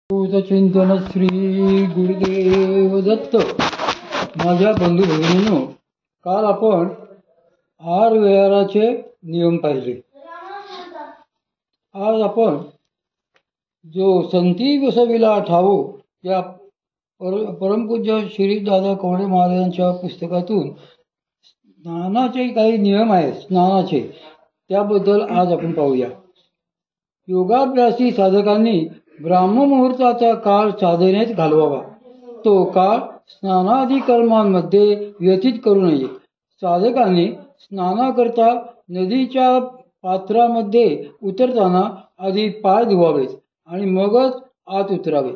चिंतन श्री गुरुदेव दत्त. माझ्या बंधू भगिनींनो, काल आपण आहार-विहाराचे नियम पाहिले. आज आपण जो संती बसविला ठावो या परमपूज्य श्री दादा कवडे महाराजांच्या पुस्तकातून स्नानाचे काही नियम आहेत. स्नानाचे त्याबद्दल आज आपण पाहूया. योगाभ्यासी साधकांनी ब्राह्ममुहूर्ताचा काळ साधनेत घालवावा. तो काळ स्नानादी कर्मांमध्ये व्यतीत करू नये. साधकांनी स्नानाकरता नदीच्या पात्रामध्ये उतरताना आधी पाय धुवावेत आणि मगच आत उतरावे.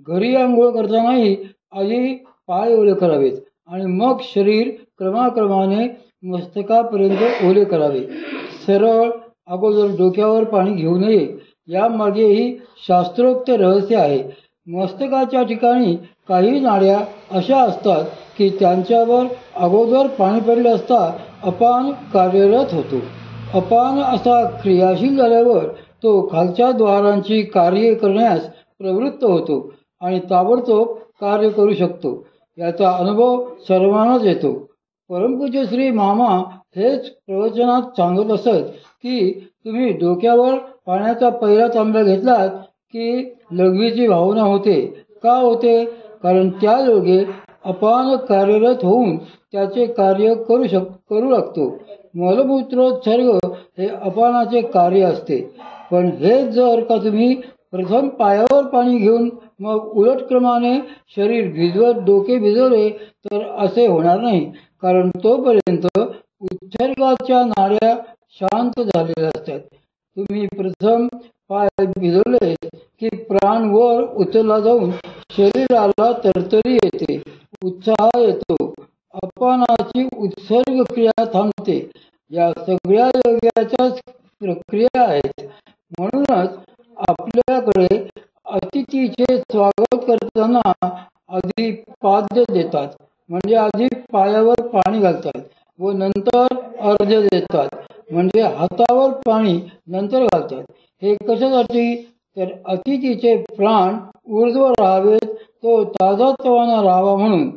घरी आंघोळ करतानाही आधी पाय ओले करावेत आणि मग शरीर क्रमाक्रमाने मस्तकापर्यंत ओले करावे. सरळ अगोदर डोक्यावर पाणी घेऊ नये. यामागेही शास्त्रोक्त रहस्य आहे. मस्तकाच्या ठिकाणी काही नाड्या अशा असतात की त्यांच्यावर अगोदर पाणी पडले असता अपान कार्यरत होतो. अपान असा क्रियाशील झाल्यावर तो खालच्या द्वारांची कार्य करण्यास प्रवृत्त होतो आणि ताबडतोब कार्य करू शकतो. याचा अनुभव सर्वांनाच येतो. परमपूज्य श्री मामा हेच प्रवचनात सांगत असत की तुम्ही डोक्यावर पाण्याचा पहिला तांब्या घेतलात की लघवीची भावना होते. का होते? कारण त्या योगे अपान कार्यरत होऊन त्याचे कार्य करू लागतो. मलमूत्रोत्सर्ग हे अपानाचे कार्य असते. पण हेच जर का तुम्ही प्रथम पायावर पाणी घेऊन मग उलटक्रमाने शरीर भिजवत डोके भिजवले तर असे होणार नाही. कारण तोपर्यंत उत्सर्गाच्या नाड्या शांत झालेल्या असतात. तुम्ही प्रथम पाय भिजवले की प्राण वर उचलला जाऊन शरीराला तरतरी येते, उत्साह येतो, अपानाची उत्सर्ग क्रिया थांबते. या सगळ्या योगाच्याच प्रक्रिया आहेत. म्हणूनच आपल्याकडे अतिथीचे स्वागत करताना आधी पाद्य देतात, म्हणजे आधी पायावर पाणी घालतात व नंतर अर्घ्य देतात, म्हणजे हातावर पाणी नंतर घालतात. हे कशासाठी? तर अतिथीचे प्राण ऊर्ध्व राहावेत, तो ताजातवाना राहावा म्हणून.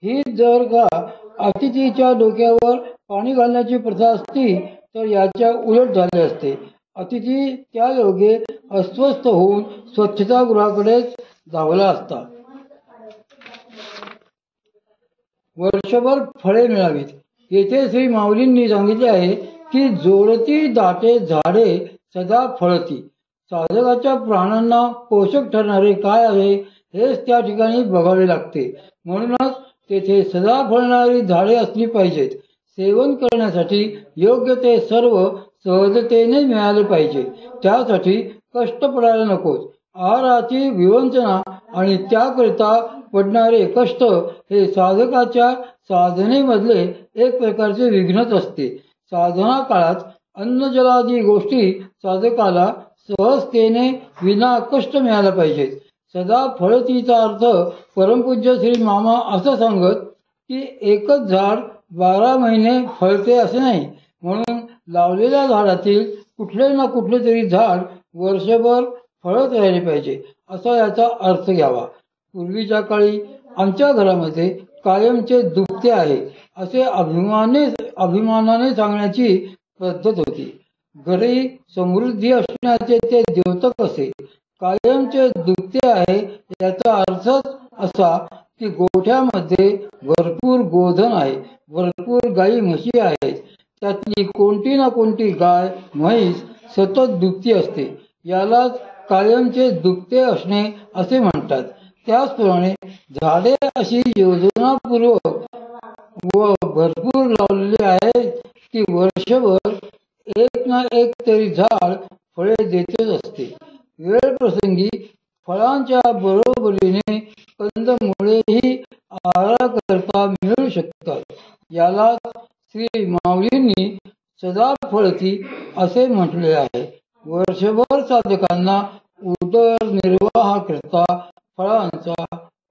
ही जर का अतिथीच्या डोक्यावर पाणी घालण्याची प्रथा असती तर याच्या उलट झाले असते. अतिथी त्या योगे अस्वस्थ होऊन स्वच्छतागृहाकडेच धावला असता. वर्षभर फळे मिळावीत. येथे श्री माऊलींनी सांगितले आहे की जोडती दाटे झाडे सदा फळती. साधकाच्या प्राणांना पोषक ठरणारे काय आहे हेच त्या ठिकाणी बघावे लागते. म्हणूनच तेथे सदा फळणारी झाडे असली पाहिजेत. सेवन करण्यासाठी योग्य ते सर्व सहजतेने मिळाले पाहिजे. त्यासाठी कष्ट पडायला नकोत. आहाराची विवंचना आणि त्याकरिता पडणारे कष्ट हे साधकाच्या साधनेमधले एक प्रकारचे विघ्नच असते. साधना काळात अन्नजलादी गोष्टी साधकाला सहजतेने विना कष्ट मिळायला पाहिजेत. सदा फळतीचा अर्थ परमपूज्य श्री मामा असं सांगत की एकच झाड 12 महिने फळते असे नाही. म्हणून लावलेल्या झाडातील कुठले ना कुठले तरी झाड वर्षभर फळत राहिले पाहिजे असा याचा अर्थ घ्यावा. पूर्वीच्या काळी आमच्या घरामध्ये कायमचे दुभते आहे असे अभिमानाने सांगण्याची पद्धत होती. घरी समृद्धी असण्याचे ते द्योतक असे. कायमचे दुभते आहे याचा अर्थच असा की गोठ्यामध्ये भरपूर गोधन आहे, भरपूर गाई म्हशी आहेत. त्यातली कोणती ना कोणती गाय म्हैस सतत दुभती असते. यालाच कायमचे दुभते असणे असे म्हणतात. त्याचप्रमाणे झाडे अशी योजनापूर्वक व भरपूर लावलेली आहेत की वर्षभर एक ना एक तरी झाड फळे देतच असते. वेळ प्रसंगी फळांच्या बरोबरीने कंदमुळेही आहाराकरता मिळू शकतात. याला श्री माऊलींनी सदा फळती असे म्हटले आहे. वर्षभर साधकांना उदरनिर्वाहाकरता फळांचा,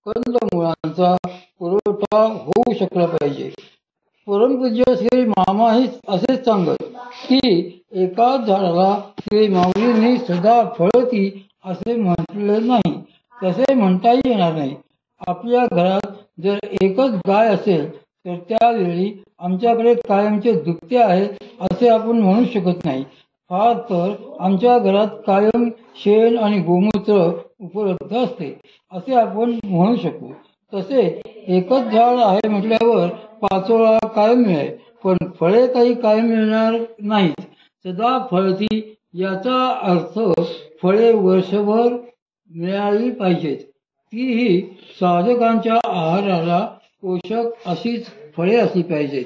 कंदमुळांचा पुरवठा होऊ शकला पाहिजे. परमपूज्य श्री मामाही असेच सांगत की एकाच झाडाला श्री माऊलींनी सदा फळती असे म्हटले नाही. तसे म्हणताही येणार नाही. आपल्या घरात जर एकच गाय असेल तर त्यावेळी आमच्याकडे कायमचे दुभते आहेत असे आपण म्हणू शकत नाही. फार तर आमच्या घरात कायम शेण आणि गोमूत्र उपलब्ध असते असे आपण म्हणू शकू. तसे एकच झाड आहे म्हटल्यावर पाचोळा कायम मिळेल, पण फळे काही कायम मिळणार नाहीत. सदा फळती याचा अर्थ फळे वर्षभर मिळाली पाहिजेत. तीही साधकांच्या आहाराला पोषक अशीच फळे असली पाहिजेत.